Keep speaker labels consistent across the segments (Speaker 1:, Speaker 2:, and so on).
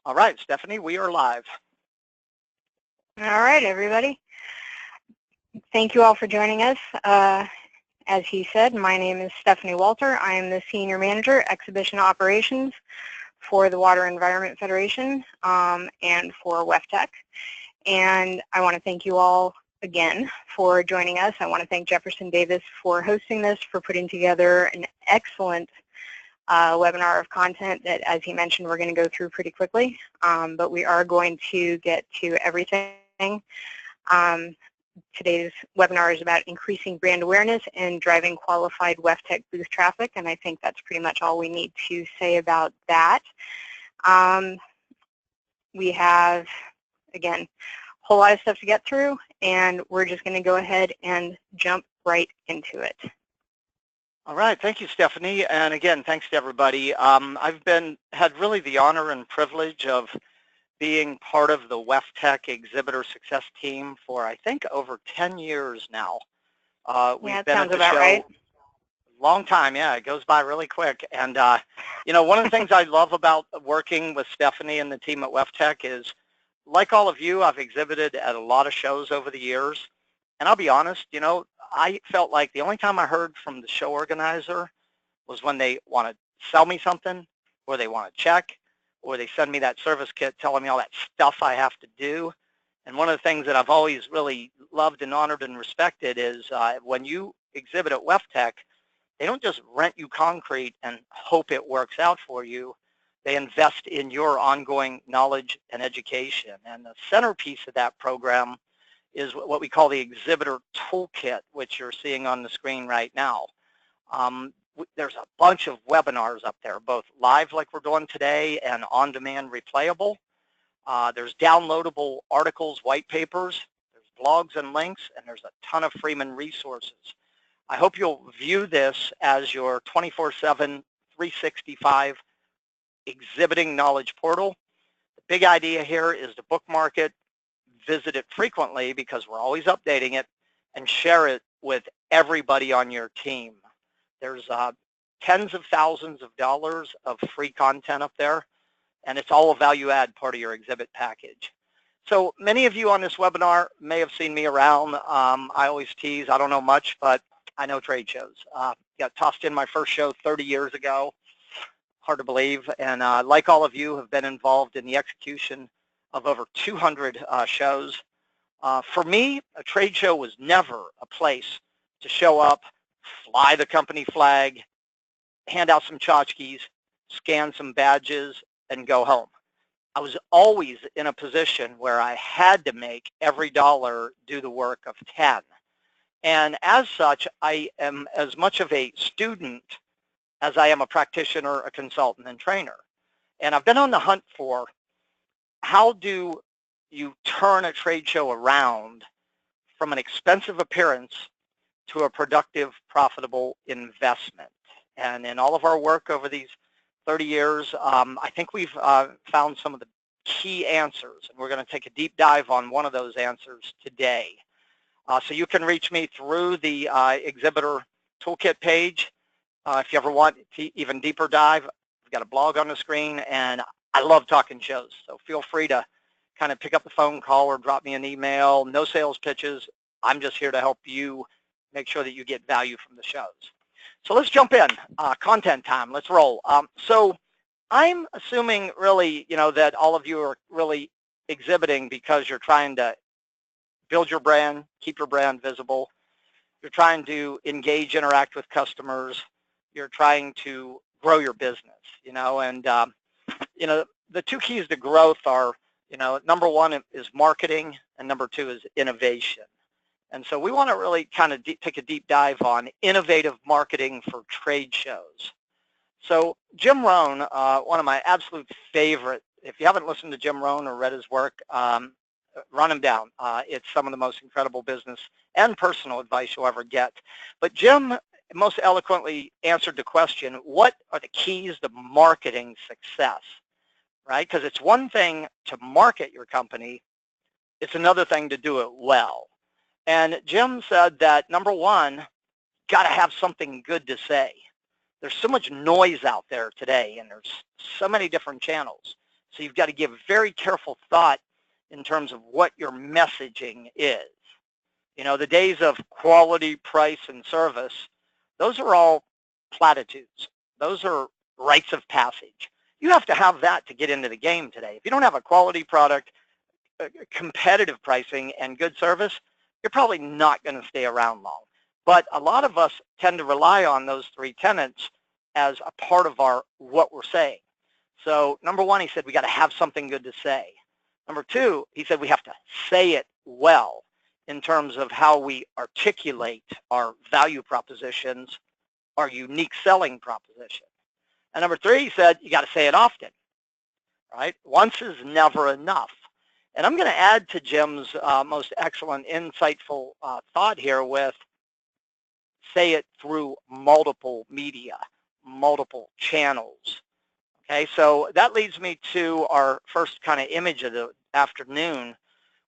Speaker 1: All right, Stephanie, we are live.
Speaker 2: All right, everybody. Thank you all for joining us. As he said, my name is Stephanie Walter. I am the Senior Manager, Exhibition Operations for the Water Environment Federation and for WEFTEC. And I want to thank you all again for joining us. I want to thank Jefferson Davis for hosting this, for putting together an excellent webinar of content that, as he mentioned, we're going to go through pretty quickly. But we are going to get to everything. Today's webinar is about increasing brand awareness and driving qualified WEFTEC booth traffic, and I think that's pretty much all we need to say about that. We have, again, a whole lot of stuff to get through, and we're just going to go ahead and jump right into it.
Speaker 1: All right, thank you, Stephanie, and again, thanks to everybody. I've had really the honor and privilege of being part of the WEFTEC exhibitor success team for, I think, over 10 years now.
Speaker 2: We've been at the show right.
Speaker 1: Long time, yeah, it goes by really quick. And, you know, one of the things I love about working with Stephanie and the team at WEFTEC is, like all of you, I've exhibited at a lot of shows over the years. And I'll be honest, you know, I felt like the only time I heard from the show organizer was when they want to sell me something, or they want to check, or they send me that service kit telling me all that stuff I have to do. And one of the things that I've always really loved and honored and respected is when you exhibit at WEFTEC, they don't just rent you concrete and hope it works out for you. They invest in your ongoing knowledge and education. And the centerpiece of that program is what we call the exhibitor toolkit, which you're seeing on the screen right now. There's a bunch of webinars up there, both live like we're doing today and on-demand replayable. There's downloadable articles, white papers, there's blogs and links, and there's a ton of Freeman resources. I hope you'll view this as your 24/7, 365 exhibiting knowledge portal. The big idea here is to bookmark it, visit it frequently because we're always updating it, and share it with everybody on your team. There's tens of thousands of dollars of free content up there, and it's all a value-add part of your exhibit package. So many of you on this webinar may have seen me around. I always tease, I don't know much, but I know trade shows. Got tossed in my first show 30 years ago. Hard to believe. And like all of you, have been involved in the execution of over 200 shows. For me, a trade show was never a place to show up, fly the company flag, hand out some tchotchkes, scan some badges, and go home. I was always in a position where I had to make every dollar do the work of 10. And as such, I am as much of a student as I am a practitioner, a consultant, and trainer. And I've been on the hunt for how do you turn a trade show around from an expensive appearance to a productive, profitable investment. And in all of our work over these 30 years, I think we've found some of the key answers, and we're going to take a deep dive on one of those answers today. So you can reach me through the exhibitor toolkit page. If you ever want to even deeper dive, I've got a blog on the screen, and I love talking shows. So feel free to kind of pick up the phone call or drop me an email. No sales pitches. I'm just here to help you make sure that you get value from the shows. So let's jump in. Content time. Let's roll. So I'm assuming really, you know, that all of you are really exhibiting because you're trying to build your brand, keep your brand visible. You're trying to engage, interact with customers. You're trying to grow your business, you know, and, you know, the two keys to growth are, you know, number one is marketing, and number two is innovation. And so we want to really kind of take a deep dive on innovative marketing for trade shows. So Jim Rohn, one of my absolute favorite, if you haven't listened to Jim Rohn or read his work, run him down. It's some of the most incredible business and personal advice you'll ever get. But Jim most eloquently answered the question, what are the keys to marketing success, right? Because it's one thing to market your company, it's another thing to do it well. And Jim said that, number one, got to have something good to say. There's so much noise out there today, and there's so many different channels. So you've got to give very careful thought in terms of what your messaging is. You know, the days of quality, price, and service, those are all platitudes. Those are rites of passage. You have to have that to get into the game today. If you don't have a quality product, competitive pricing, and good service, you're probably not going to stay around long. But a lot of us tend to rely on those three tenets as a part of our what we're saying. So number one, he said we got to have something good to say. Number two, he said we have to say it well in terms of how we articulate our value propositions, our unique selling proposition. And number three, he said you got to say it often, right? Once is never enough. And I'm going to add to Jim's most excellent, insightful thought here with say it through multiple media, multiple channels. Okay, so that leads me to our first kind of image of the afternoon.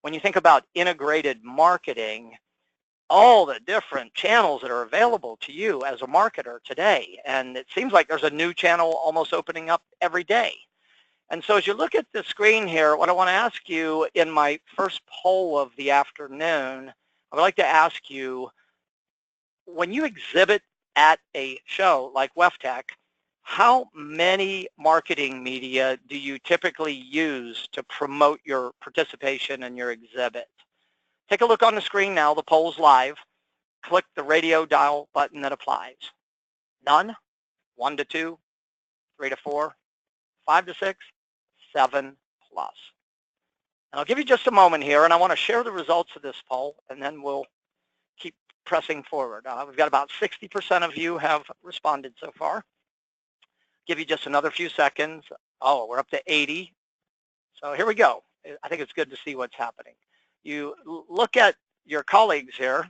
Speaker 1: When you think about integrated marketing, all the different channels that are available to you as a marketer today, and it seems like there's a new channel almost opening up every day. And so as you look at the screen here, what I want to ask you in my first poll of the afternoon, I would like to ask you, when you exhibit at a show like WEFTEC, how many marketing media do you typically use to promote your participation in your exhibit? Take a look on the screen now. The poll's live. Click the radio dial button that applies. None? 1 to 2, 3 to 4, 5 to 6, 7 plus. And I'll give you just a moment here, and I want to share the results of this poll, and then we'll keep pressing forward. We've got about 60% of you have responded so far. Give you just another few seconds. Oh, we're up to 80. So here we go. I think it's good to see what's happening. You look at your colleagues here,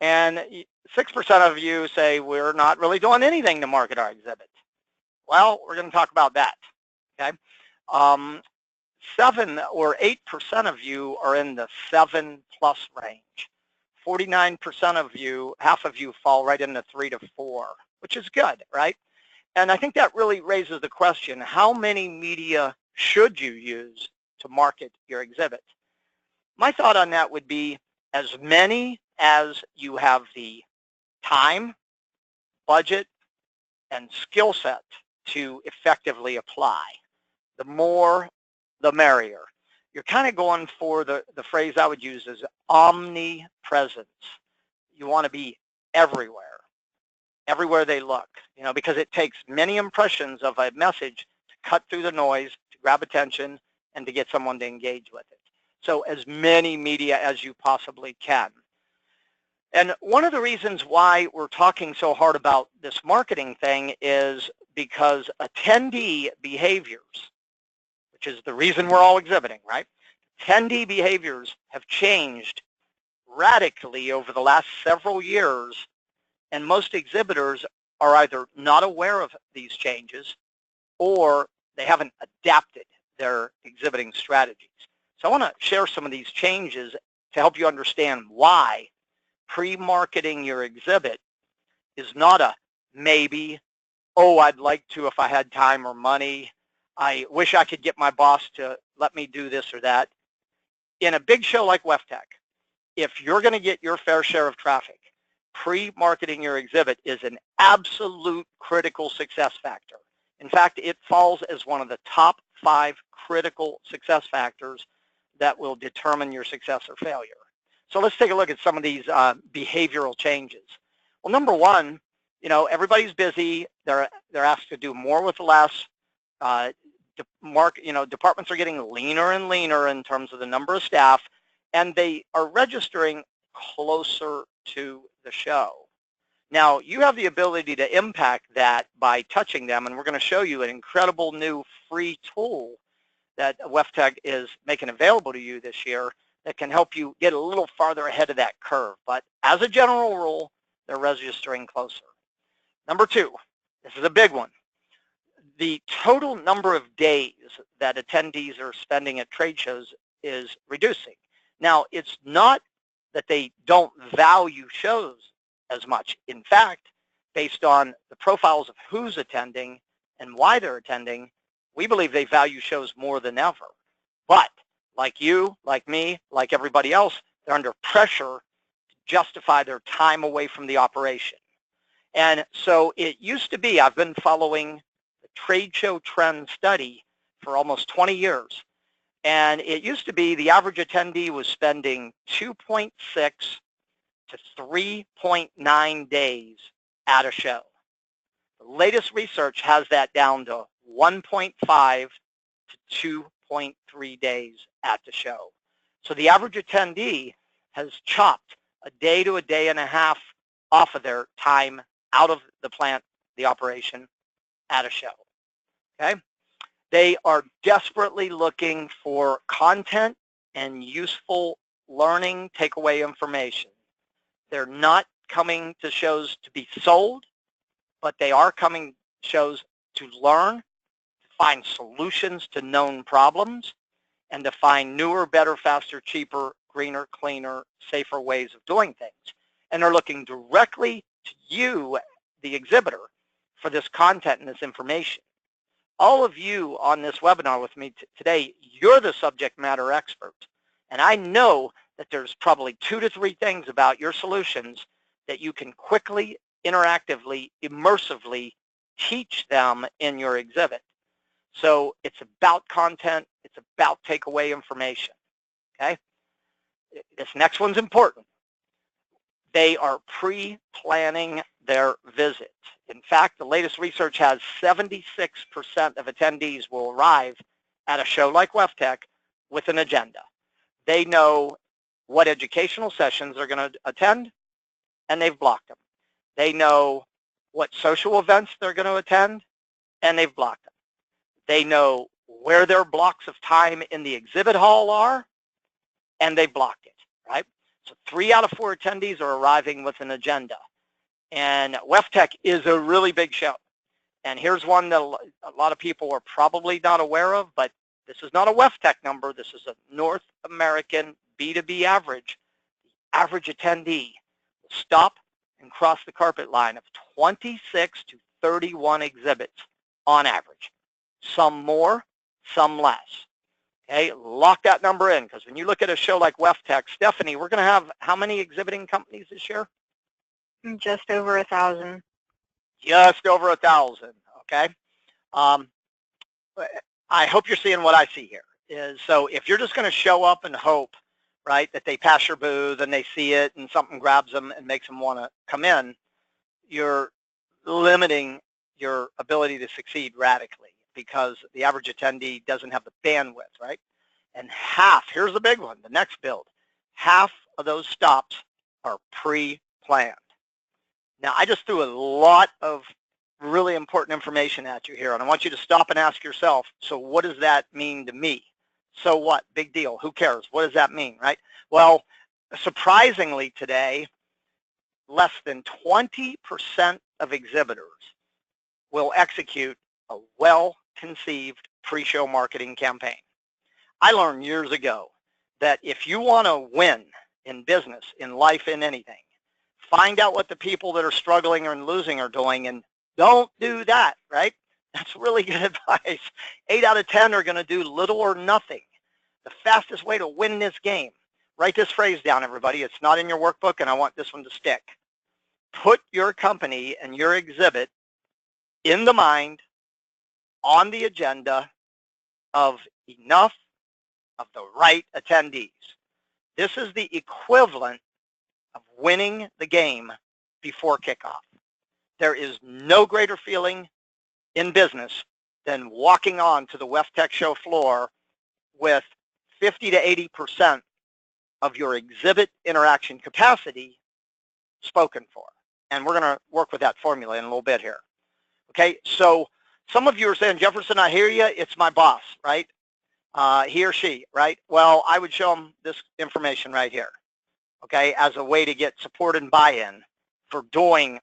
Speaker 1: and 6% of you say we're not really doing anything to market our exhibit. Well, we're going to talk about that. Okay. 7 or 8% of you are in the 7+ range. 49% of you, half of you fall right in the 3 to 4, which is good, right? And I think that really raises the question, how many media should you use to market your exhibit? My thought on that would be as many as you have the time, budget, and skill set to effectively apply. The more, the merrier. You're kind of going for the phrase I would use is omnipresence. You want to be everywhere, everywhere they look, you know, because it takes many impressions of a message to cut through the noise, to grab attention, and to get someone to engage with it. So as many media as you possibly can. And one of the reasons why we're talking so hard about this marketing thing is because attendee behaviors, which is the reason we're all exhibiting, right? Attendee behaviors have changed radically over the last several years, and most exhibitors are either not aware of these changes or they haven't adapted their exhibiting strategies. So I want to share some of these changes to help you understand why pre-marketing your exhibit is not a maybe, oh, I'd like to if I had time or money. I wish I could get my boss to let me do this or that. In a big show like WEFTEC, if you're going to get your fair share of traffic, pre-marketing your exhibit is an absolute critical success factor. In fact, it falls as one of the top 5 critical success factors that will determine your success or failure. So let's take a look at some of these behavioral changes. Well, number one, you know, everybody's busy. They're asked to do more with less. Departments are getting leaner and leaner in terms of the number of staff, and they are registering closer to the show. Now, you have the ability to impact that by touching them, and we're going to show you an incredible new free tool that WEFTEC is making available to you this year that can help you get a little farther ahead of that curve. But as a general rule, they're registering closer. Number 2, this is a big one. The total number of days that attendees are spending at trade shows is reducing. Now, it's not that they don't value shows as much. In fact, based on the profiles of who's attending and why they're attending, We believe they value shows more than ever. But like you, like me, like everybody else, they're under pressure to justify their time away from the operation. And so it used to be, I've been following the trade show trend study for almost 20 years. And it used to be the average attendee was spending 2.6 to 3.9 days at a show. The latest research has that down to 1.5 to 2.3 days at the show. So the average attendee has chopped a day to a day and a half off of their time out of the plant, the operation, at a show. Okay? They are desperately looking for content and useful learning takeaway information. They're not coming to shows to be sold, but they are coming to shows to learn, to find solutions to known problems, and to find newer, better, faster, cheaper, greener, cleaner, safer ways of doing things. And they're looking directly to you, the exhibitor, for this content and this information. All of you on this webinar with me today, you're the subject matter experts. And I know that there's probably 2 to 3 things about your solutions that you can quickly, interactively, immersively teach them in your exhibit. So it's about content, it's about takeaway information, okay? This next one's important. They are pre-planning their visit. In fact, the latest research has 76% of attendees will arrive at a show like WEFTEC with an agenda. They know what educational sessions they're going to attend, and they've blocked them. They know what social events they're going to attend, and they've blocked them. They know where their blocks of time in the exhibit hall are, and they've blocked it, right? So 3 out of 4 attendees are arriving with an agenda. And WEFTEC is a really big show. And here's one that a lot of people are probably not aware of, but this is not a WEFTEC number. This is a North American B2B average. The average attendee will stop and cross the carpet line of 26 to 31 exhibits on average. Some more, some less. Okay, lock that number in, because when you look at a show like WEFTEC, Stephanie, we're going to have how many exhibiting companies this year?
Speaker 2: Just over 1,000.
Speaker 1: Just over 1,000, okay? I hope you're seeing what I see here. So if you're just going to show up and hope, right, that they pass your booth and they see it and something grabs them and makes them want to come in, you're limiting your ability to succeed radically, because the average attendee doesn't have the bandwidth, right? And half, here's the big one, the next build, half of those stops are pre-planned. Now, I just threw a lot of really important information at you here, and I want you to stop and ask yourself, so what does that mean to me? So what? Big deal. Who cares? What does that mean, right? Well, surprisingly today, less than 20% of exhibitors will execute a well-conceived pre-show marketing campaign. I learned years ago that if you want to win in business, in life, in anything, find out what the people that are struggling or losing are doing, and don't do that, right? That's really good advice. 8 out of 10 are going to do little or nothing. The fastest way to win this game, write this phrase down, everybody. It's not in your workbook, and I want this one to stick. Put your company and your exhibit in the mind, on the agenda of enough of the right attendees. This is the equivalent of winning the game before kickoff. There is no greater feeling in business than walking on to the WEFTEC show floor with 50 to 80% of your exhibit interaction capacity spoken for. And we're going to work with that formula in a little bit here. Okay, so some of you are saying, Jefferson, I hear you, it's my boss, right? He or she, right? Well, I would show them this information right here, okay, as a way to get support and buy-in for doing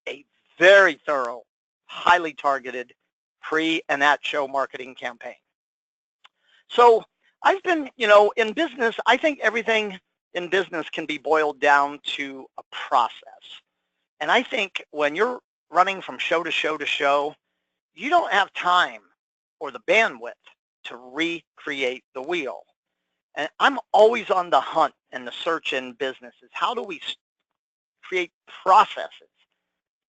Speaker 1: a very thorough, highly targeted pre and at show marketing campaign. So I've been, in business, I think everything in business can be boiled down to a process. And I think when you're running from show to show to show, you don't have time or the bandwidth to recreate the wheel. And I'm always on the hunt and the search in businesses. How do we create processes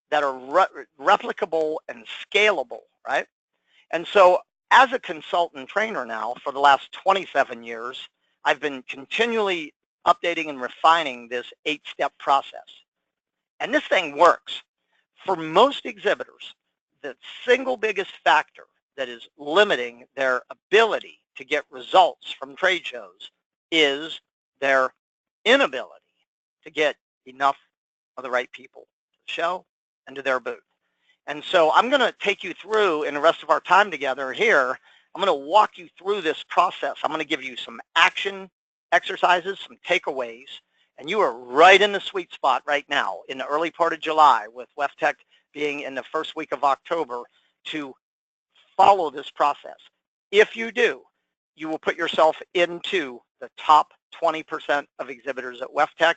Speaker 1: that are replicable and scalable, right? And so as a consultant trainer now for the last 27 years, I've been continually updating and refining this 8-step process. And this thing works. For most exhibitors, the single biggest factor that is limiting their ability to get results from trade shows is their inability to get enough of the right people to the show and to their booth. And so I'm going to take you through, in the rest of our time together here, I'm going to walk you through this process. I'm going to give you some action exercises, some takeaways, and you are right in the sweet spot right now in the early part of July with WEFTEC being in the first week of October to follow this process. If you do, you will put yourself into the top 20% of exhibitors at WEFTEC.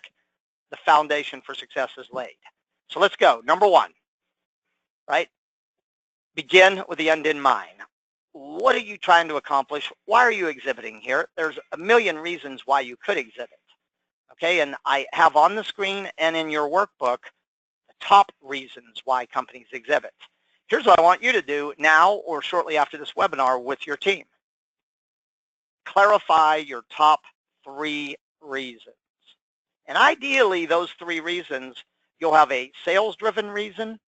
Speaker 1: The foundation for success is laid. So let's go. Number one, right? Begin with the end in mind. What are you trying to accomplish? Why are you exhibiting here? There's a million reasons why you could exhibit. Okay, and I have on the screen and in your workbook the top reasons why companies exhibit. Here's what I want you to do now or shortly after this webinar with your team. Clarify your top 3 reasons. And ideally, those 3 reasons, you'll have a sales-driven reason,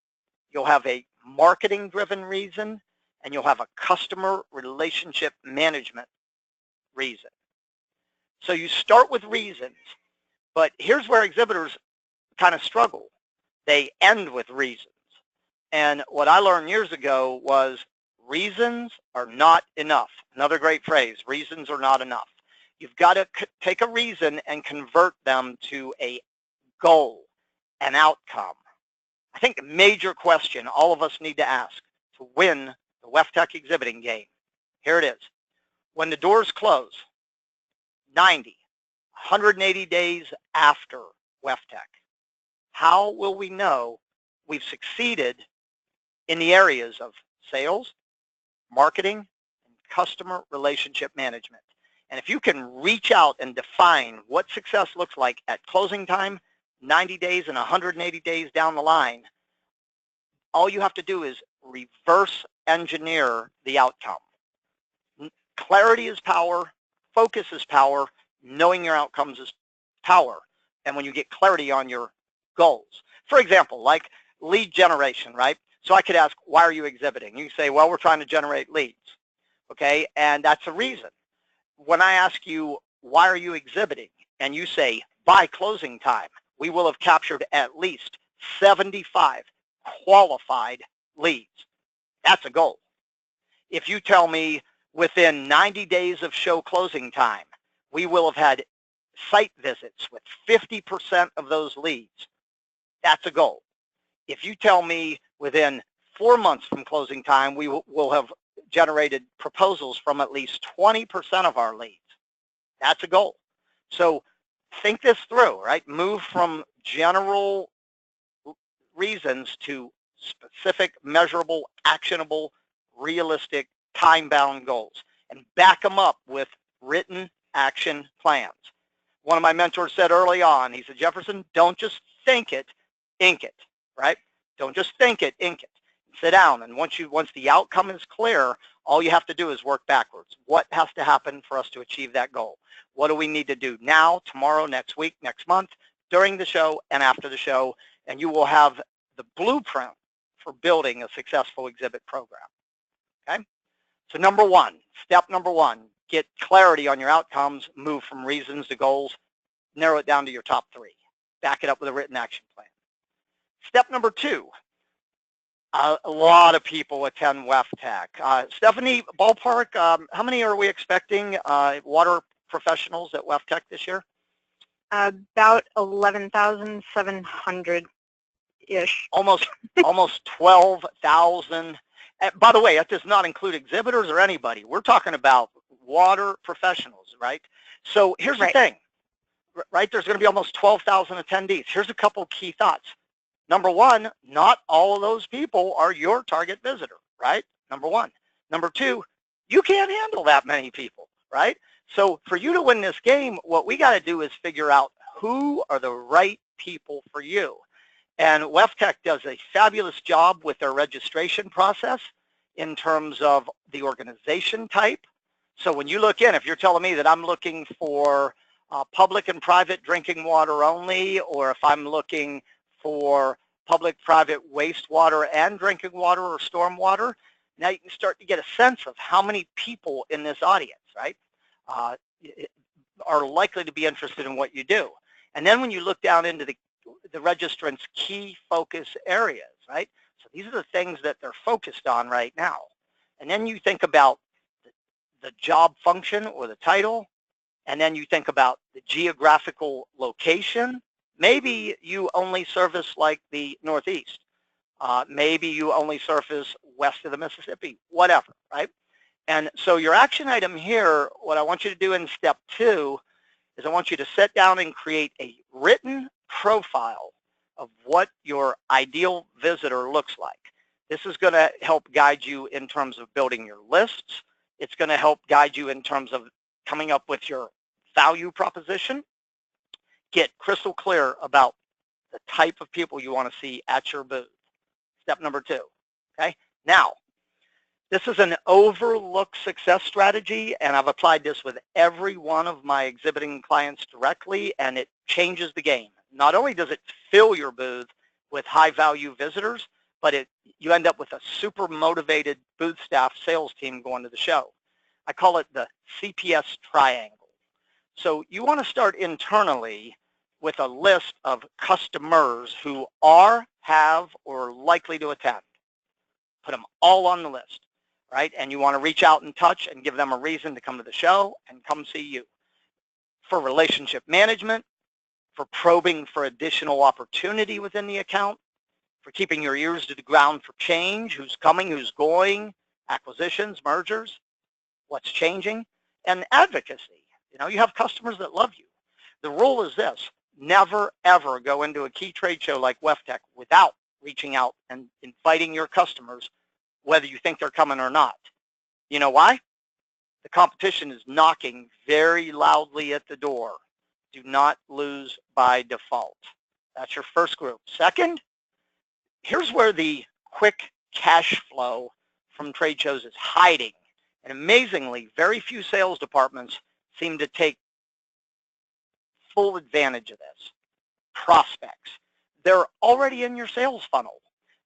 Speaker 1: you'll have a marketing-driven reason, and you'll have a customer relationship management reason. So you start with reasons, but here's where exhibitors kind of struggle. They end with reasons. And what I learned years ago was reasons are not enough. Another great phrase, reasons are not enough. You've got to take a reason and convert them to a goal, an outcome. I think the major question all of us need to ask to win the WEFTEC exhibiting game, here it is. When the doors close, 90, 180 days after WEFTEC, how will we know we've succeeded in the areas of sales, marketing, and customer relationship management? And if you can reach out and define what success looks like at closing time, 90 days and 180 days down the line, all you have to do is reverse engineer the outcome. Clarity is power, focus is power, knowing your outcomes is power. And when you get clarity on your goals. For example, like lead generation, right? So I could ask, why are you exhibiting? You say, well, we're trying to generate leads, okay? And that's a reason. When I ask you, why are you exhibiting? And you say, by closing time, we will have captured at least 75 qualified leads. That's a goal. If you tell me within 90 days of show closing time, we will have had site visits with 50% of those leads, that's a goal. If you tell me within 4 months from closing time, we will have generated proposals from at least 20% of our leads, that's a goal. So think this through, right? Move from general reasons to specific, measurable, actionable, realistic, time-bound goals, and back them up with written action plans. One of my mentors said early on, he said, Jefferson, don't just think it, ink it, right? Don't just think it, ink it. Sit down, and once the outcome is clear, all you have to do is work backwards. What has to happen for us to achieve that goal? What do we need to do now, tomorrow, next week, next month, during the show, and after the show? And you will have the blueprint for building a successful exhibit program, okay? So step number one, get clarity on your outcomes, move from reasons to goals, narrow it down to your top 3. Back it up with a written action plan. Step number 2, a lot of people attend WEFTEC. Stephanie, ballpark, how many are we expecting water professionals at WEFTEC this year?
Speaker 2: About 11,700-ish.
Speaker 1: Almost 12,000. By the way, that does not include exhibitors or anybody. We're talking about water professionals, right? So here's the thing, right? There's going to be almost 12,000 attendees. Here's a couple key thoughts. Number one, not all of those people are your target visitor, right? Number one. Number two, You can't handle that many people, right? So for you to win this game, what we got to do is figure out who are the right people for you. And WEFTEC does a fabulous job with their registration process in terms of the organization type. So when you look in, if you're telling me that I'm looking for public and private drinking water only, or if I'm looking for public, private wastewater and drinking water or stormwater, now you can start to get a sense of how many people in this audience, right, are likely to be interested in what you do. And then when you look down into the registrant's key focus areas, right? So these are the things that they're focused on right now. And then you think about the job function or the title, and then you think about the geographical location. Maybe you only service like the Northeast. Maybe you only surface west of the Mississippi, whatever, right? And so your action item here, what I want you to do in step 2 is I want you to sit down and create a written profile of what your ideal visitor looks like. This is going to help guide you in terms of building your lists. It's going to help guide you in terms of coming up with your value proposition. Get crystal clear about the type of people you want to see at your booth. Step number 2, okay? Now, this is an overlooked success strategy, and I've applied this with every one of my exhibiting clients directly, and it changes the game. Not only does it fill your booth with high-value visitors, but you end up with a super motivated booth staff sales team going to the show. I call it the CPS triangle. So you want to start internally with a list of customers who are, have, or are likely to attend. Put them all on the list, right? And you want to reach out and touch and give them a reason to come to the show and come see you. For relationship management, for probing for additional opportunity within the account, for keeping your ears to the ground for change, who's coming, who's going, acquisitions, mergers, what's changing, and advocacy. You know, you have customers that love you. The rule is this: never, ever go into a key trade show like WEFTEC without reaching out and inviting your customers, whether you think they're coming or not. You know why? The competition is knocking very loudly at the door. Do not lose by default. That's your first group. Second, here's where the quick cash flow from trade shows is hiding. And amazingly, very few sales departments seem to take full advantage of this. Prospects. They're already in your sales funnel.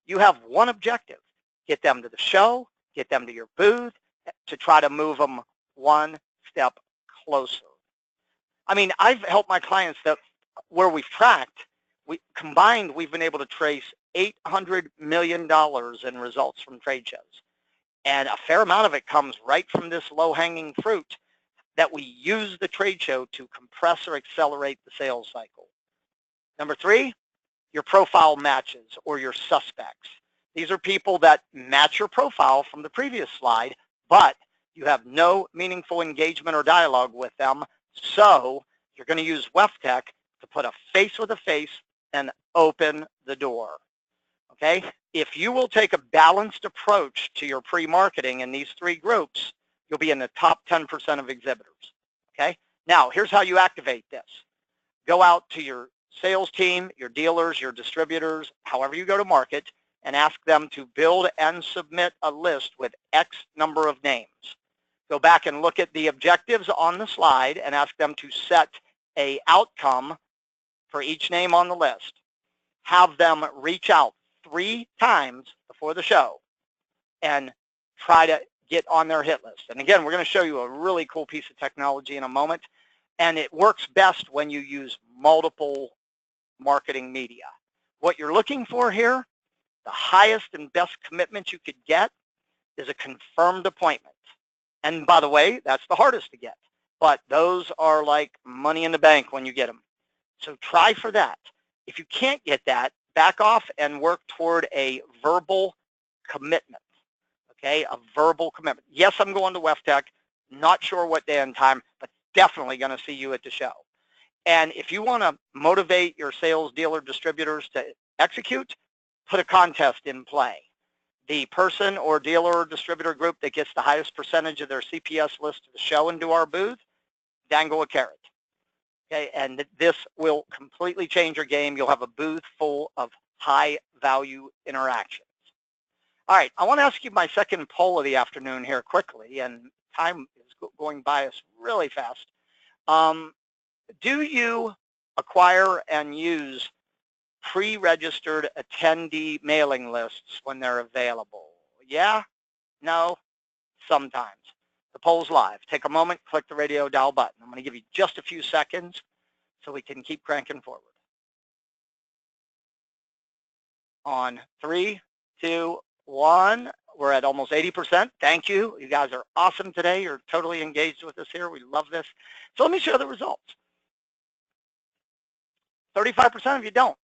Speaker 1: You have one objective: get them to the show, get them to your booth, to try to move them one step closer. I mean, I've helped my clients that where we've tracked, we've been able to trace $800 million in results from trade shows. And a fair amount of it comes right from this low-hanging fruit that we use the trade show to compress or accelerate the sales cycle. Number 3, your profile matches or your suspects. These are people that match your profile from the previous slide, but you have no meaningful engagement or dialogue with them. So you're going to use WEFTEC to put a face with a face and open the door. Okay? If you will take a balanced approach to your pre-marketing in these 3 groups, you'll be in the top 10% of exhibitors. Okay? Now, here's how you activate this. Go out to your sales team, your dealers, your distributors, however you go to market, and ask them to build and submit a list with X number of names. Go back and look at the objectives on the slide and ask them to set an outcome for each name on the list. Have them reach out 3 times before the show and try to get on their hit list. And again, we're going to show you a really cool piece of technology in a moment. And it works best when you use multiple marketing media. What you're looking for here, the highest and best commitment you could get, is a confirmed appointment. And by the way, that's the hardest to get. But those are like money in the bank when you get them. So try for that. If you can't get that, back off and work toward a verbal commitment. Okay, a verbal commitment. Yes, I'm going to WEFTEC. Not sure what day and time, but definitely going to see you at the show. And if you want to motivate your sales dealer distributors to execute, put a contest in play. the person or dealer or distributor group that gets the highest percentage of their CPS list to the show and to our booth, dangle a carrot. Okay, and this will completely change your game. You'll have a booth full of high value interactions. All right, I want to ask you my second poll of the afternoon here quickly, and time is going by us really fast. Do you acquire and use pre-registered attendee mailing lists when they're available? Yeah? No? Sometimes. The poll's live. Take a moment, click the radio dial button. I'm going to give you just a few seconds so we can keep cranking forward. On 3, 2, 1. We're at almost 80%. Thank you. You guys are awesome today. You're totally engaged with us here. We love this. So let me share the results. 35% of you don't.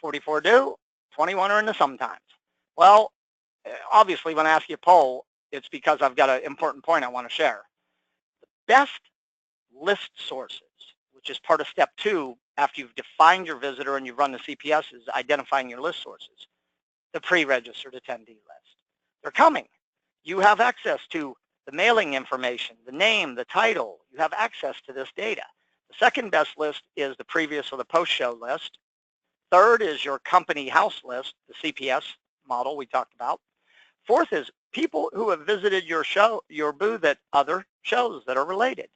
Speaker 1: 44 do. 21 are in the sometimes. Well, obviously when I ask you a poll, it's because I've got an important point I want to share. The best list sources, which is part of step 2 after you've defined your visitor and you've run the CPS, is identifying your list sources. The pre-registered attendee list. They're coming. You have access to the mailing information, the name, the title. You have access to this data. The second best list is the previous or the post-show list. Third is your company house list, the CPS model we talked about. Fourth is people who have visited your show, your booth at other shows that are related.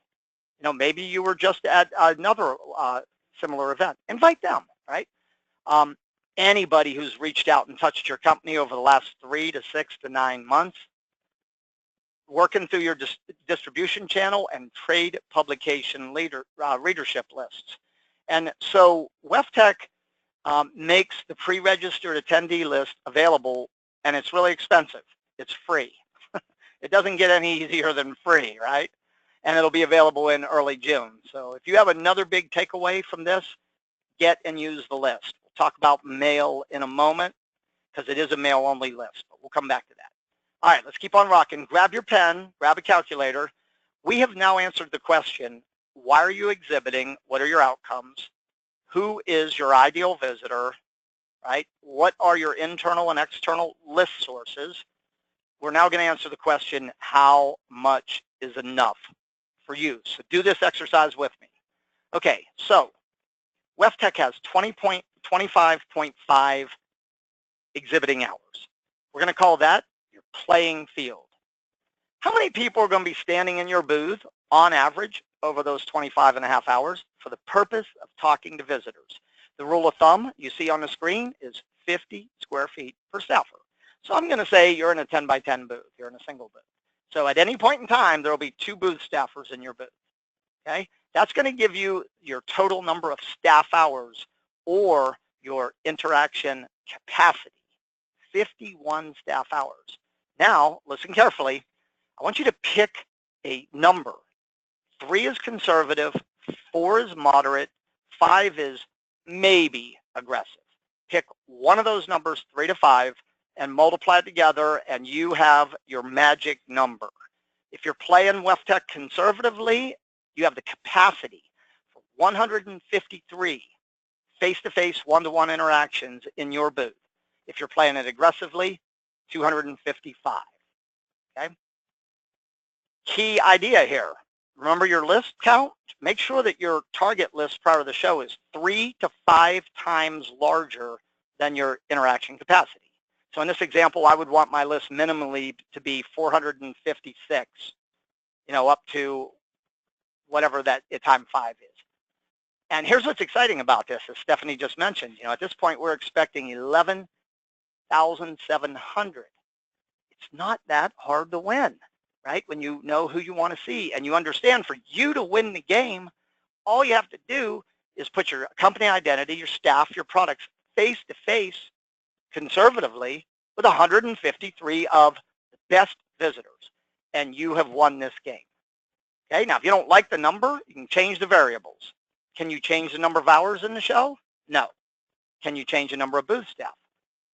Speaker 1: You know, maybe you were just at another similar event. Invite them, right? Anybody who's reached out and touched your company over the last 3 to 6 to 9 months, working through your distribution channel and trade publication readership lists. And so WEFTEC makes the pre-registered attendee list available, and it's really expensive. It's free. It doesn't get any easier than free, right? And it'll be available in early June. So if you have another big takeaway from this, get and use the list. We'll talk about mail in a moment because it is a mail-only list, but we'll come back to that. All right, let's keep on rocking. Grab your pen, grab a calculator. We have now answered the question, why are you exhibiting? What are your outcomes? Who is your ideal visitor, right? What are your internal and external list sources? We're now going to answer the question, how much is enough for you? So do this exercise with me. Okay, so WEFTEC has 25.5 exhibiting hours. We're going to call that your playing field. How many people are going to be standing in your booth on average over those 25.5 hours for the purpose of talking to visitors? The rule of thumb you see on the screen is 50 square feet per staffer. So I'm going to say you're in a 10 by 10 booth. You're in a single booth. So at any point in time, there will be 2 booth staffers in your booth. Okay? That's going to give you your total number of staff hours or your interaction capacity, 51 staff hours. Now, listen carefully. I want you to pick a number. 3 is conservative, 4 is moderate, 5 is maybe aggressive. Pick one of those numbers, 3 to 5, and multiply it together, and you have your magic number. If you're playing WEFTEC conservatively, you have the capacity for 153 face-to-face, one-to-one interactions in your booth. If you're playing it aggressively, 255. Okay? Key idea here. Remember your list count? Make sure that your target list prior to the show is 3 to 5 times larger than your interaction capacity. So in this example, I would want my list minimally to be 456, up to whatever that time 5 is. And here's what's exciting about this, as Stephanie just mentioned. At this point, we're expecting 11,700. It's not that hard to win, right? When you know who you want to see and you understand for you to win the game, all you have to do is put your company identity, your staff, your products face-to-face conservatively with 153 of the best visitors, and you have won this game. Okay, now if you don't like the number, you can change the variables. Can you change the number of hours in the show? No. Can you change the number of booth staff?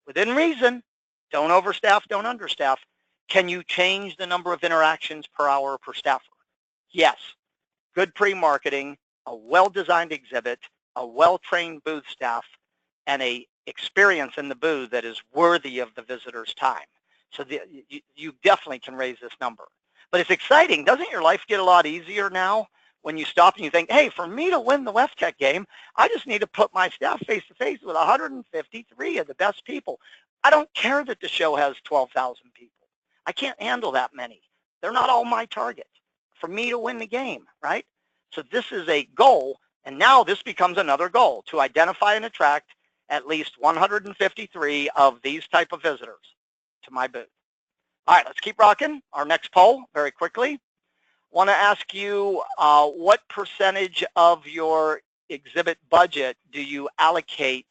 Speaker 1: Within reason, don't overstaff, don't understaff. Can you change the number of interactions per hour per staffer? Yes. Good pre-marketing, a well-designed exhibit, a well-trained booth staff, and a experience in the booth that is worthy of the visitor's time. So you definitely can raise this number. But it's exciting. Doesn't your life get a lot easier now when you stop and you think, hey, for me to win the WEFTEC game, I just need to put my staff face-to-face with 153 of the best people. I don't care that the show has 12,000 people. I can't handle that many. They're not all my target. For me to win the game, right? So this is a goal, and now this becomes another goal, to identify and attract at least 153 of these type of visitors to my booth. All right, let's keep rocking. Our next poll, very quickly. Want to ask you, what percentage of your exhibit budget do you allocate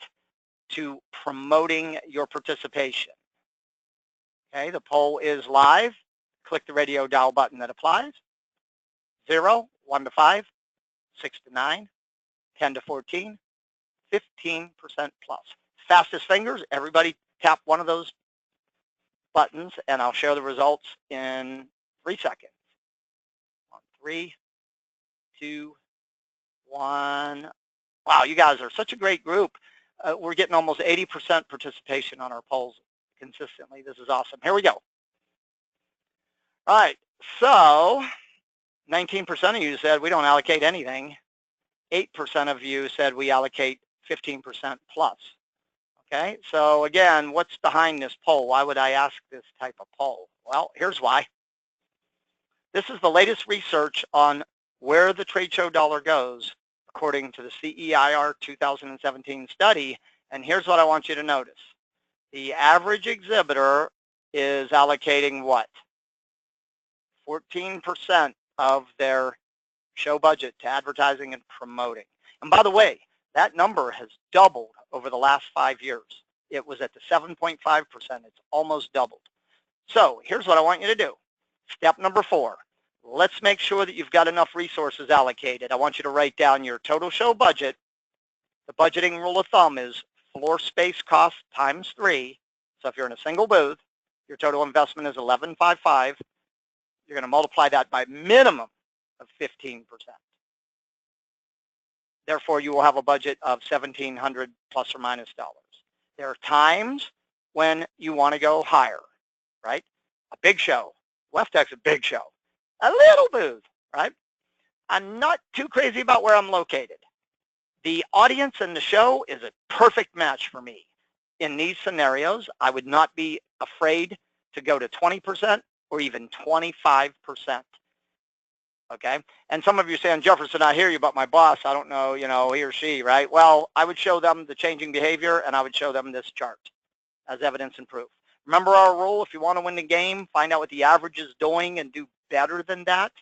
Speaker 1: to promoting your participation? Okay, the poll is live. Click the radio dial button that applies. 0, 1 to 5, 6 to 9, 10 to 14, 15% plus. Fastest fingers, everybody tap one of those buttons, and I'll share the results in 3 seconds. 3, 2, 1. Wow, you guys are such a great group. We're getting almost 80% participation on our polls consistently. This is awesome. Here we go. All right, so 19% of you said we don't allocate anything. 8% of you said we allocate 15% plus. Okay, so again, what's behind this poll? Why would I ask this type of poll? Well, here's why. This is the latest research on where the trade show dollar goes according to the CEIR 2017 study, and here's what I want you to notice. The average exhibitor is allocating what? 14% of their show budget to advertising and promoting. And by the way, that number has doubled over the last 5 years. It was at the 7.5%. It's almost doubled. So here's what I want you to do. Step number 4. Let's make sure that you've got enough resources allocated. I want you to write down your total show budget. The budgeting rule of thumb is floor space cost times 3. So if you're in a single booth, your total investment is $11.55. You're going to multiply that by minimum of 15%. Therefore, you will have a budget of $1,700 plus or minus dollars. There are times when you want to go higher, right? A big show. WEFTEC's a big show. A little booth, right? I'm not too crazy about where I'm located. The audience and the show is a perfect match for me. In these scenarios, I would not be afraid to go to 20% or even 25%. Okay? And some of you saying, Jefferson, I hear you, but my boss, I don't know, he or she, right? Well, I would show them the changing behavior, and I would show them this chart as evidence and proof. Remember our rule, if you want to win the game, find out what the average is doing and do better than that.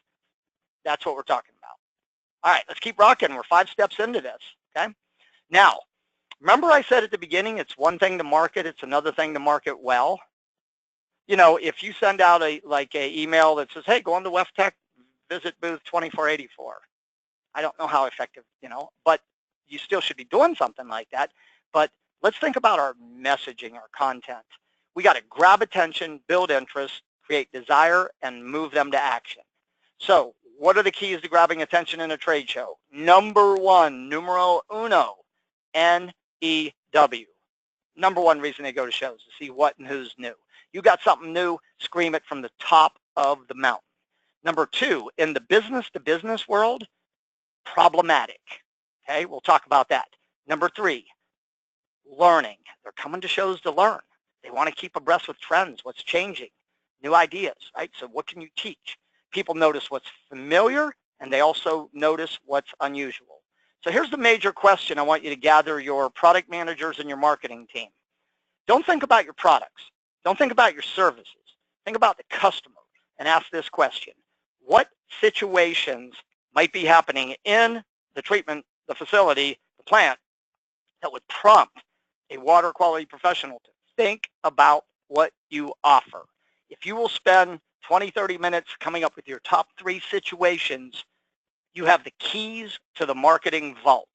Speaker 1: That's what we're talking about. All right, let's keep rocking. We're 5 steps into this, okay? Now, remember I said at the beginning, it's one thing to market, it's another thing to market well. If you send out a email that says, hey, go on to WEFTEC, visit booth 2484. I don't know how effective, but you still should be doing something like that. But let's think about our messaging, our content. We got to grab attention, build interest, create desire, and move them to action. So what are the keys to grabbing attention in a trade show? Number 1, numero uno, N-E-W. Number 1 reason they go to shows, to see what and who's new. You got something new, scream it from the top of the mountain. Number 2, in the business-to-business world, problematic. Okay, we'll talk about that. Number 3, learning. They're coming to shows to learn. They want to keep abreast with trends, what's changing, new ideas, right? So what can you teach? People notice what's familiar, and they also notice what's unusual. So here's the major question I want you to gather your product managers and your marketing team. Don't think about your products. Don't think about your services. Think about the customer and ask this question. What situations might be happening in the treatment, the facility, the plant that would prompt a water quality professional to think about what you offer? If you will spend 20, 30 minutes coming up with your top 3 situations, you have the keys to the marketing vault.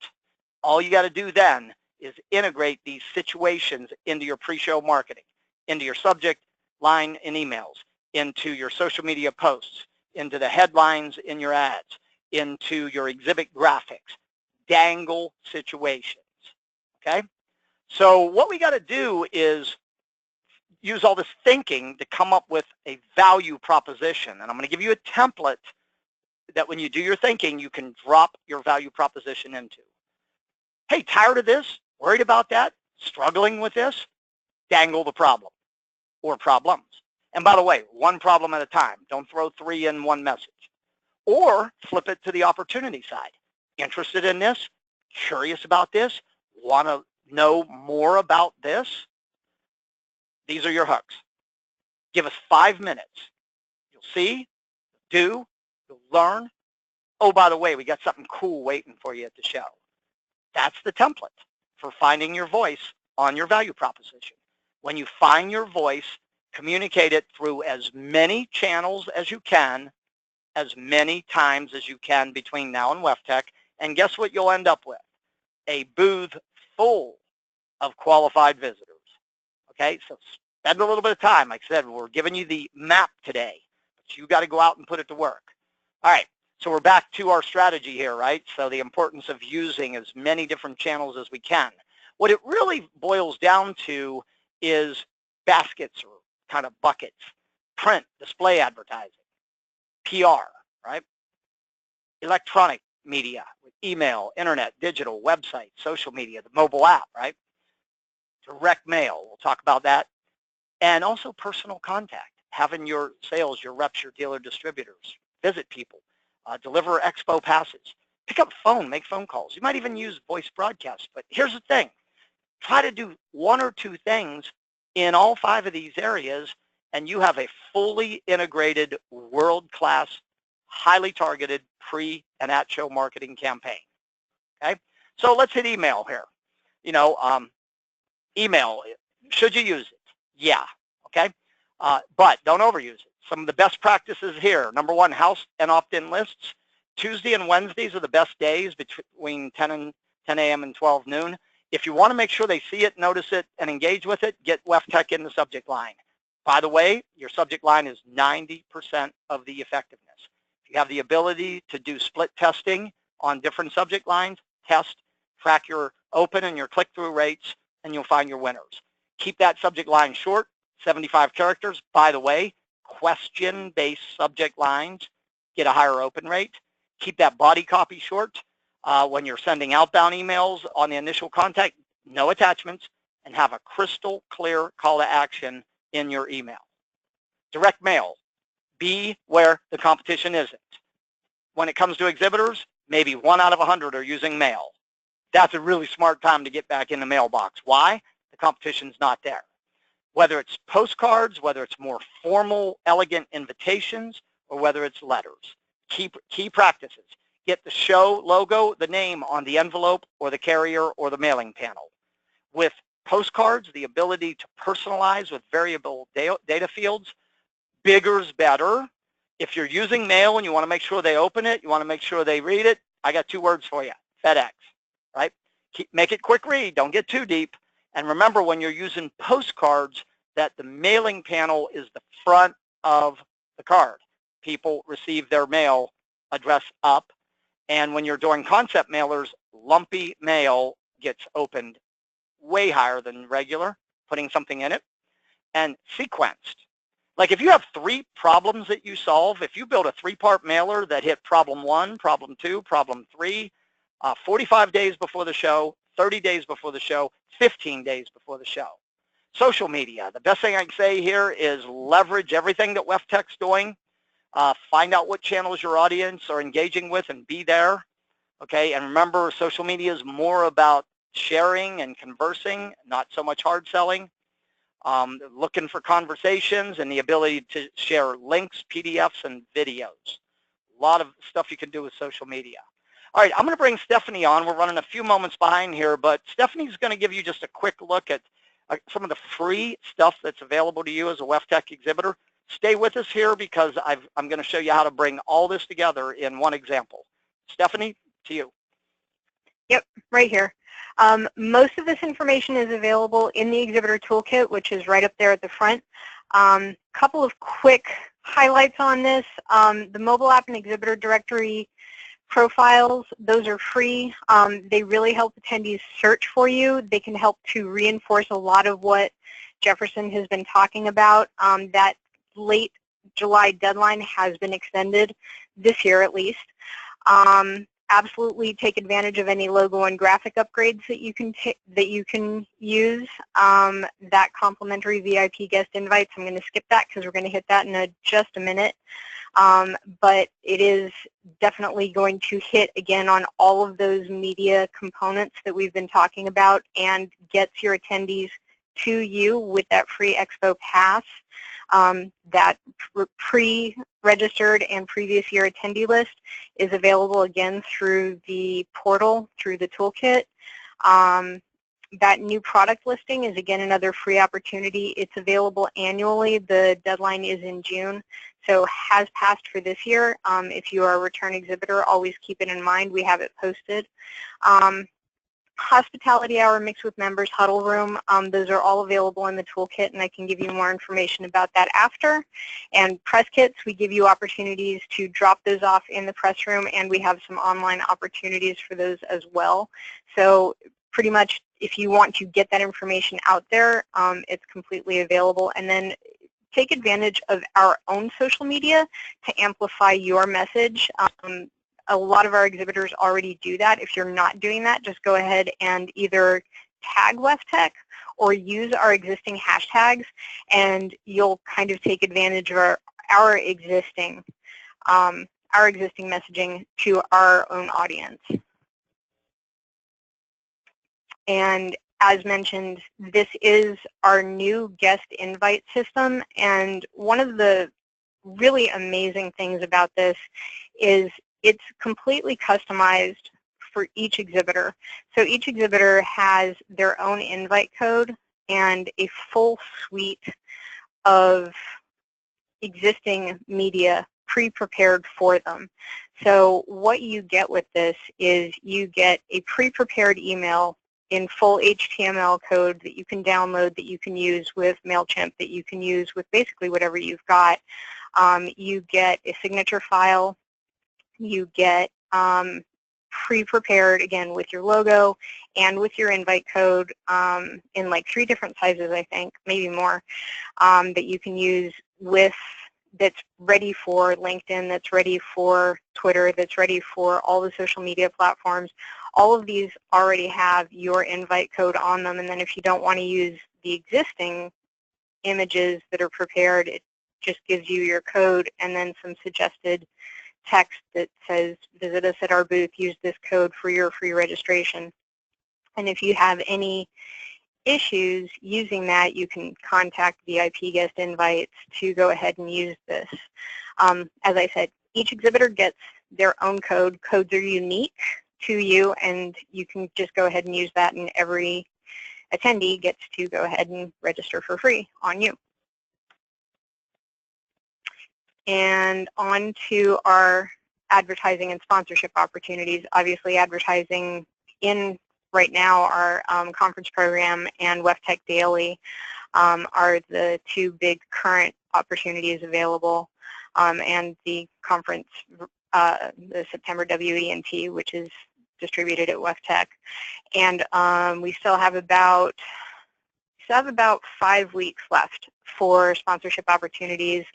Speaker 1: All you got to do then is integrate these situations into your pre-show marketing, into your subject line in emails, into your social media posts, into the headlines in your ads, into your exhibit graphics. Dangle situations, okay? So what we got to do is use all this thinking to come up with a value proposition. And I'm going to give you a template that when you do your thinking, you can drop your value proposition into. Hey, tired of this? Worried about that? Struggling with this? Dangle the problem or problems. And by the way, one problem at a time. Don't throw 3 in one message. Or flip it to the opportunity side. Interested in this? Curious about this? Want to know more about this? These are your hooks. Give us 5 minutes. You'll see, do, you'll learn. Oh, by the way, we got something cool waiting for you at the show. That's the template for finding your voice on your value proposition. When you find your voice, communicate it through as many channels as you can, as many times as you can between now and WEFTEC, and guess what you'll end up with? A booth full of qualified visitors. Okay, so spend a little bit of time. Like I said, we're giving you the map today, but you got to go out and put it to work. All right, so we're back to our strategy here, right? So the importance of using as many different channels as we can. What it really boils down to is baskets or kind of buckets: print, display advertising, PR, right? Electronic media, with email, internet, digital, website, social media, the mobile app, right? Direct mail, we'll talk about that. And also personal contact, having your sales, your reps, your dealer distributors, visit people, deliver expo passes, pick up the phone, make phone calls. You might even use voice broadcasts. But here's the thing. Try to do 1 or 2 things in all 5 of these areas, and you have a fully integrated, world-class, highly targeted pre and at-show marketing campaign. Okay, so let's hit email here. You know, email, should you use it? Yeah, okay, but don't overuse it. Some of the best practices here: number 1, house and opt-in lists. Tuesday and Wednesdays are the best days between 10 a.m. and 12 noon. If you want to make sure they see it, notice it, and engage with it, get WEFTEC in the subject line. By the way, your subject line is 90% of the effectiveness. If you have the ability to do split testing on different subject lines, test, track your open and your click-through rates, and you'll find your winners. Keep that subject line short, 75 characters. By the way, question-based subject lines get a higher open rate. Keep that body copy short. When you're sending outbound emails on the initial contact, no attachments, and have a crystal clear call to action in your email. Direct mail, be where the competition isn't. When it comes to exhibitors, maybe 1 out of 100 are using mail. That's a really smart time to get back in the mailbox. Why? The competition's not there. Whether it's postcards, whether it's more formal, elegant invitations, or whether it's letters. Key practices: get the show logo, the name on the envelope or the carrier or the mailing panel. With postcards, the ability to personalize with variable data fields. Bigger's better. If you're using mail and you want to make sure they open it, you want to make sure they read it, I got 2 words for you: FedEx, right? Make it quick read. Don't get too deep. And remember, when you're using postcards, that the mailing panel is the front of the card. People receive their mail address up. And when you're doing concept mailers, lumpy mail gets opened way higher than regular, putting something in it. And sequenced. Like if you have 3 problems that you solve, if you build a 3-part mailer that hit problem 1, problem 2, problem 3, 45 days before the show, 30 days before the show, 15 days before the show. Social media. The best thing I can say here is leverage everything that WEFTEC's doing. Find out what channels your audience are engaging with and be there. Okay, and remember, social media is more about sharing and conversing, not so much hard selling. Looking for conversations and the ability to share links, PDFs, and videos. A lot of stuff you can do with social media. All right, I'm going to bring Stephanie on. We're running a few moments behind here, but Stephanie's going to give you just a quick look at some of the free stuff that's available to you as a WEFTEC exhibitor. Stay with us here because I'm going to show you how to bring all this together in one example. Stephanie, to you.
Speaker 2: Yep, right here. Most of this information is available in the exhibitor toolkit, which is right up there at the front. Couple of quick highlights on this. The mobile app and exhibitor directory profiles. Those are free. They really help attendees search for you. They can help to reinforce a lot of what Jefferson has been talking about. That late July deadline has been extended this year at least. Absolutely take advantage of any logo and graphic upgrades that you can use. That complimentary VIP guest invites, I'm going to skip that because we're going to hit that in just a minute. But it is definitely going to hit again on all of those media components that we've been talking about and gets your attendees to you with that free expo pass. That pre-registered and previous year attendee list is available again through the portal, through the toolkit. That new product listing is again another free opportunity. It's available annually. The deadline is in June, so has passed for this year. If you are a return exhibitor, always keep it in mind. We have it posted. Hospitality hour mixed with members huddle room, those are all available in the toolkit, and I can give you more information about that after. And press kits, we give you opportunities to drop those off in the press room, and we have some online opportunities for those as well. So pretty much if you want to get that information out there, it's completely available. And then take advantage of our own social media to amplify your message. A lot of our exhibitors already do that. If you're not doing that, just go ahead and either tag WEFTEC or use our existing hashtags, and you'll kind of take advantage of our existing messaging to our own audience. And as mentioned, this is our new guest invite system, and one of the really amazing things about this is it's completely customized for each exhibitor. So each exhibitor has their own invite code and a full suite of existing media pre-prepared for them. So what you get with this is you get a pre-prepared email in full HTML code that you can download, that you can use with MailChimp, that you can use with basically whatever you've got. You get a signature file. You get pre-prepared, again, with your logo and with your invite code in like 3 different sizes, I think, maybe more, that you can use with, that's ready for LinkedIn, that's ready for Twitter, that's ready for all the social media platforms. All of these already have your invite code on them, and then if you don't want to use the existing images that are prepared, it just gives you your code and then some suggested text that says, visit us at our booth, use this code for your free registration. And if you have any issues using that, you can contact VIP Guest Invites to go ahead and use this. As I said, each exhibitor gets their own code. Codes are unique to you, and you can just go ahead and use that, and every attendee gets to go ahead and register for free on you. And on to our advertising and sponsorship opportunities. Obviously, advertising in right now our conference program and WEFTEC Daily are the 2 big current opportunities available, and the conference, the September WENT, which is distributed at WEFTEC. And we still have about 5 weeks left for sponsorship opportunities.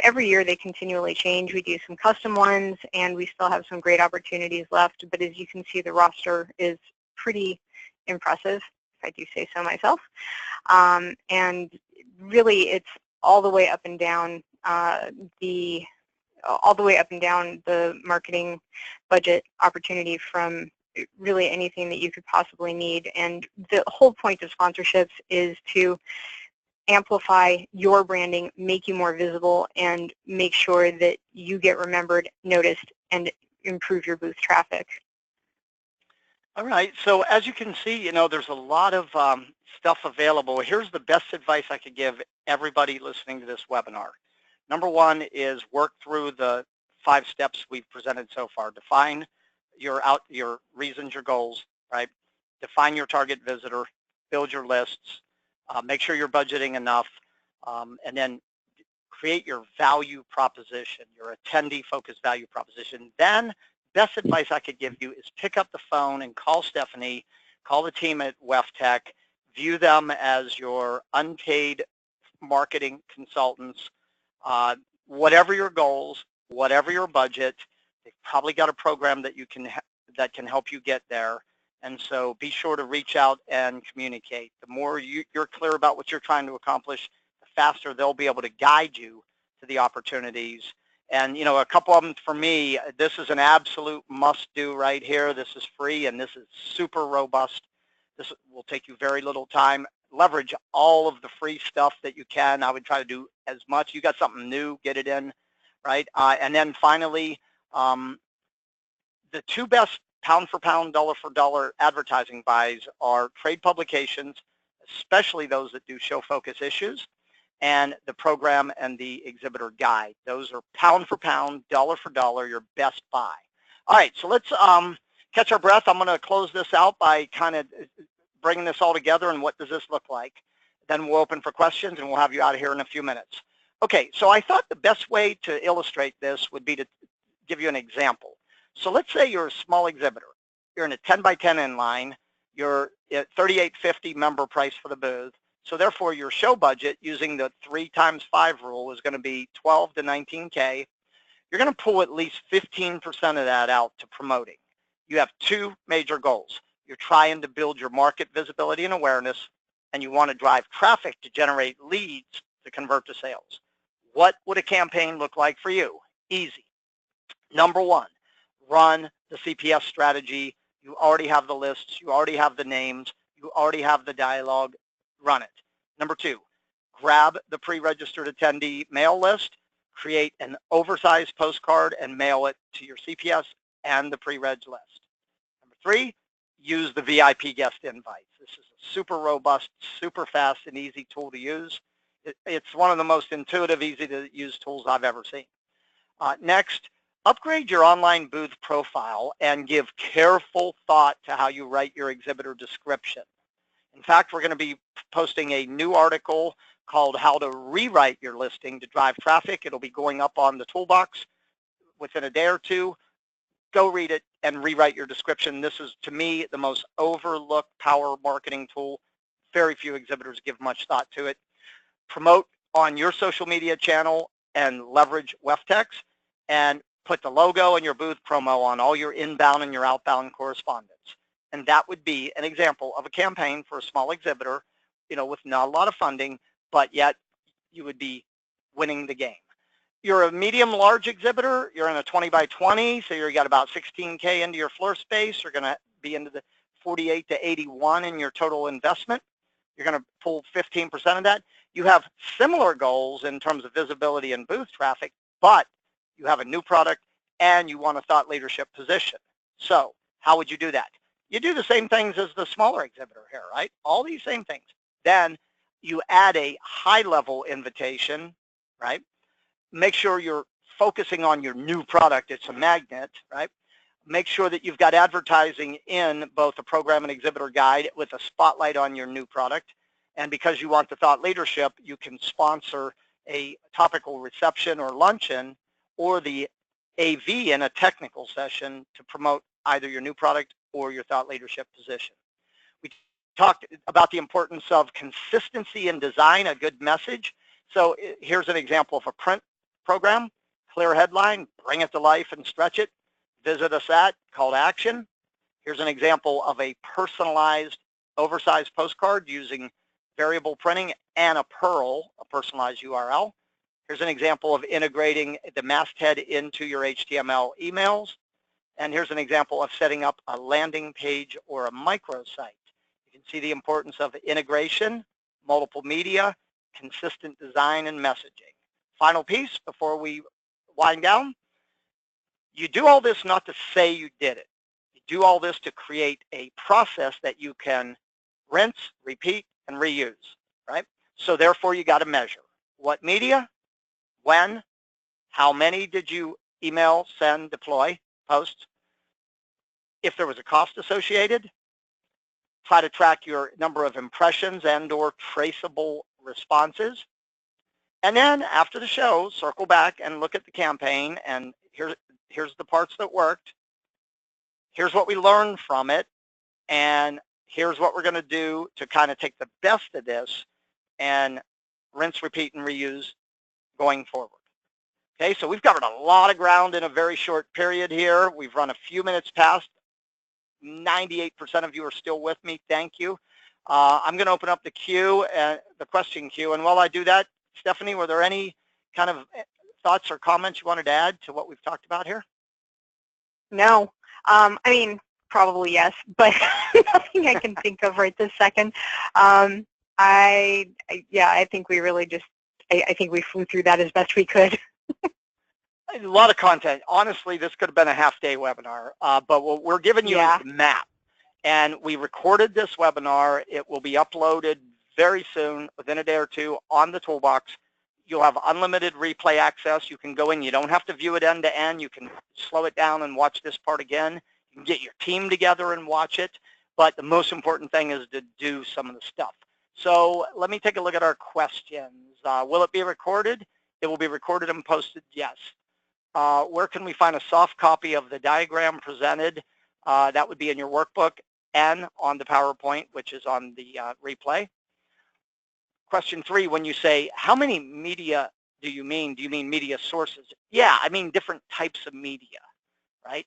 Speaker 2: Every year they continually change. We do some custom ones, and we still have some great opportunities left. But as you can see, the roster is pretty impressive, if I do say so myself. And really, it's all the way up and down the marketing budget opportunity, from really anything that you could possibly need. And the whole point of sponsorships is to amplify your branding, make you more visible, and make sure that you get remembered, noticed, and improve your booth traffic.
Speaker 1: All right, so as you can see, there's a lot of stuff available. Here's the best advice I could give everybody listening to this webinar. Number 1 is work through the 5 steps we've presented so far. Define your reasons, your goals, right? Define your target visitor, build your lists, make sure you're budgeting enough, and then create your value proposition, your attendee-focused value proposition. Then best advice I could give you is pick up the phone and call Stephanie, call the team at WEFTEC, view them as your unpaid marketing consultants. Whatever your goals, whatever your budget, they've probably got a program that that can help you get there. And so be sure to reach out and communicate. The more you're clear about what you're trying to accomplish, the faster they'll be able to guide you to the opportunities. And, a couple of them for me, this is an absolute must-do right here. This is free, and this is super robust. This will take you very little time. Leverage all of the free stuff that you can. I would try to do as much. You got something new, get it in, right? And then finally, the two best pound for pound, dollar for dollar advertising buys are trade publications, especially those that do show focus issues, and the program and the exhibitor guide. Those are pound for pound, dollar for dollar, your best buy. All right, so let's catch our breath. I'm going to close this out by kind of bringing this all together and what does this look like. Then we'll open for questions and we'll have you out of here in a few minutes. Okay, so I thought the best way to illustrate this would be to give you an example. So let's say you're a small exhibitor. You're in a 10 by 10 inline. You're at $38.50 member price for the booth. So therefore, your show budget using the 3 times 5 rule is going to be 12 to 19K. You're going to pull at least 15% of that out to promoting. You have 2 major goals. You're trying to build your market visibility and awareness, and you want to drive traffic to generate leads to convert to sales. What would a campaign look like for you? Easy. Number 1, run the CPS strategy. You already have the lists. You already have the names. You already have the dialogue. Run it. Number 2, grab the pre-registered attendee mail list, create an oversized postcard, and mail it to your CPS and the pre-reg list. Number 3, use the VIP guest invites. This is a super robust, super fast, and easy tool to use. It's one of the most intuitive, easy to use tools I've ever seen. Next, upgrade your online booth profile and give careful thought to how you write your exhibitor description. In fact, we're going to be posting a new article called How to Rewrite Your Listing to Drive Traffic. It'll be going up on the toolbox within a day or two. Go read it and rewrite your description. This is, to me, the most overlooked power marketing tool. Very few exhibitors give much thought to it. Promote on your social media channel and leverage WEFTECs, and put the logo and your booth promo on all your inbound and your outbound correspondence. And that would be an example of a campaign for a small exhibitor, with not a lot of funding, but yet you would be winning the game. You're a medium-large exhibitor. You're in a 20 by 20, so you got about 16K into your floor space. You're going to be into the 48 to 81 in your total investment. You're going to pull 15% of that. You have similar goals in terms of visibility and booth traffic, but you have a new product and you want a thought leadership position. So how would you do that? You do the same things as the smaller exhibitor here, right? All these same things. Then you add a high-level invitation, right? Make sure you're focusing on your new product. It's a magnet, right? Make sure that you've got advertising in both the program and exhibitor guide with a spotlight on your new product. And because you want the thought leadership, you can sponsor a topical reception or luncheon or the AV in a technical session to promote either your new product or your thought leadership position. We talked about the importance of consistency in design, a good message. So here's an example of a print program, clear headline, bring it to life and stretch it. Visit us at call to action. Here's an example of a personalized, oversized postcard using variable printing and a Perl, a personalized URL. Here's an example of integrating the masthead into your HTML emails. And here's an example of setting up a landing page or a microsite. You can see the importance of integration, multiple media, consistent design, and messaging. Final piece before we wind down. You do all this not to say you did it. You do all this to create a process that you can rinse, repeat, and reuse, right? So therefore, you got to measure. What media? When? How many did you email, send, deploy, post? If there was a cost associated, try to track your number of impressions and or traceable responses. And then after the show, circle back and look at the campaign, and here's the parts that worked. here's what we learned from it, and here's what we're going to do to kind of take the best of this and rinse, repeat, and reuse going forward. Okay, so we've covered a lot of ground in a very short period here. We've run a few minutes past. 98% of you are still with me. Thank you. I'm going to open up the queue, the question queue, and while I do that, Stephanie, were there any kind of thoughts or comments you wanted to add to what we've talked about here?
Speaker 2: No. I mean, probably yes, but nothing I can think of right this second. I think we really just, I think we flew through that as best we could.
Speaker 1: A lot of content. Honestly, this could have been a half-day webinar, but what we're giving you is the map. And we recorded this webinar. It will be uploaded very soon, within a day or two, on the toolbox. You'll have unlimited replay access. You can go in. You don't have to view it end to end. You can slow it down and watch this part again. You can get your team together and watch it. But the most important thing is to do some of the stuff. So let me take a look at our questions. Will it be recorded? It will be recorded and posted, yes. Where can we find a soft copy of the diagram presented? That would be in your workbook and on the PowerPoint, which is on the replay. Question 3, when you say, how many media do you mean? Do you mean media sources? Yeah, I mean different types of media, right?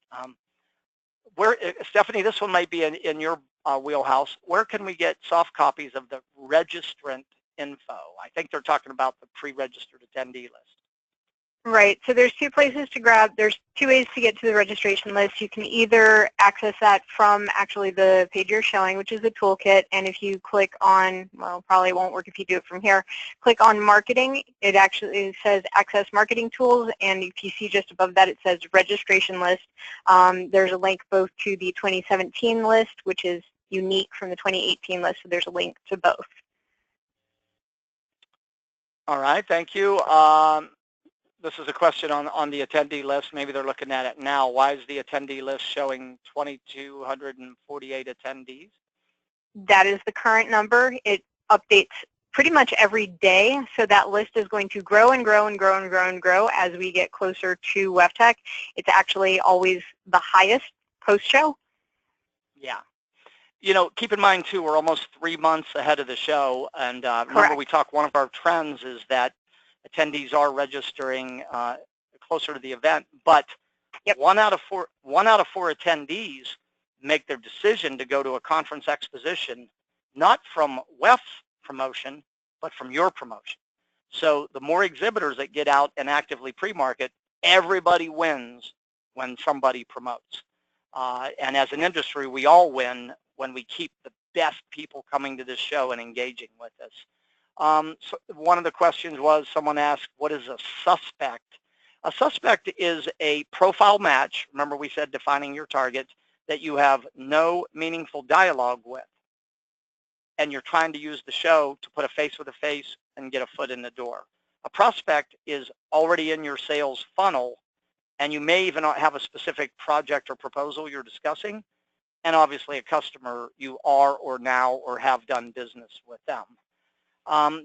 Speaker 1: Stephanie, this one might be in your wheelhouse. Where can we get soft copies of the registrant info? I think they're talking about the pre-registered attendee list.
Speaker 2: Right, so there's two places to grab, there's two ways to get to the registration list. You can either access that from actually the page you're showing, which is the toolkit, and if you click on, well, probably won't work if you do it from here, click on marketing, it actually says access marketing tools, and if you see just above that it says registration list. There's a link both to the 2017 list, which is unique from the 2018 list, so there's a link to both.
Speaker 1: All right, thank you. This is a question on the attendee list. Maybe they're looking at it now. Why is the attendee list showing 2,248 attendees?
Speaker 2: That is the current number. It updates pretty much every day, so that list is going to grow and grow and grow and grow and grow as we get closer to WEFTEC. It's actually always the highest post-show.
Speaker 1: Yeah. You know, keep in mind, too, we're almost 3 months ahead of the show, and remember we talked, one of our trends is that attendees are registering closer to the event, but one out of four attendees make their decision to go to a conference exposition, not from WEF's promotion, but from your promotion. So the more exhibitors that get out and actively pre-market, everybody wins when somebody promotes. And as an industry, we all win when we keep the best people coming to this show and engaging with us. So one of the questions was, someone asked, what is a suspect? A suspect is a profile match, remember we said defining your target, that you have no meaningful dialogue with. And you're trying to use the show to put a face with a face and get a foot in the door. A prospect is already in your sales funnel, and you may even have a specific project or proposal you're discussing. And obviously a customer, you are or now or have done business with them.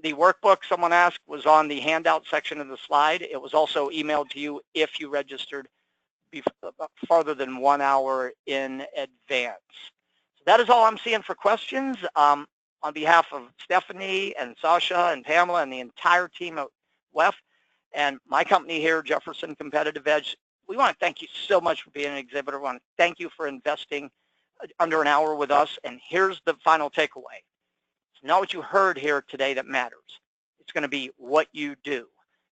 Speaker 1: The workbook, someone asked, was on the handout section of the slide. It was also emailed to you if you registered farther than 1 hour in advance. So that is all I'm seeing for questions. On behalf of Stephanie and Sasha and Pamela and the entire team at WEF and my company here, Jefferson Competitive Edge, we want to thank you so much for being an exhibitor. We want to thank you for investing under an hour with us. And here's the final takeaway. It's not what you heard here today that matters. It's going to be what you do.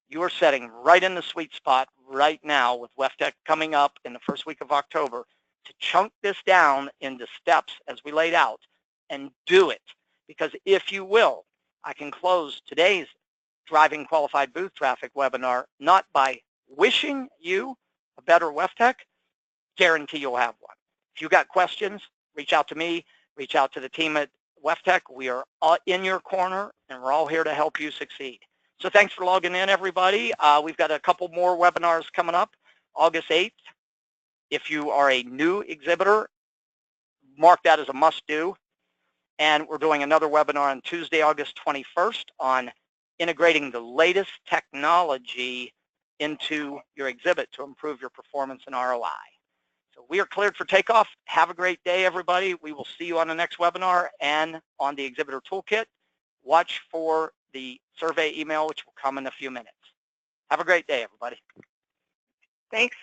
Speaker 1: You are setting right in the sweet spot right now with WEFTEC coming up in the first week of October to chunk this down into steps as we laid out and do it. Because if you will, I can close today's Driving Qualified Booth Traffic webinar not by wishing you a better WEFTEC, guarantee you'll have one. If you got questions, reach out to me, reach out to the team at WEFTEC. We are all in your corner, and we're all here to help you succeed. So thanks for logging in, everybody. We've got a couple more webinars coming up, August 8th. If you are a new exhibitor, mark that as a must-do. And we're doing another webinar on Tuesday, August 21st on integrating the latest technology into your exhibit to improve your performance and ROI. So we are cleared for takeoff. Have a great day, everybody. We will see you on the next webinar and on the exhibitor toolkit. Watch for the survey email, which will come in a few minutes. Have a great day, everybody.
Speaker 2: Thanks.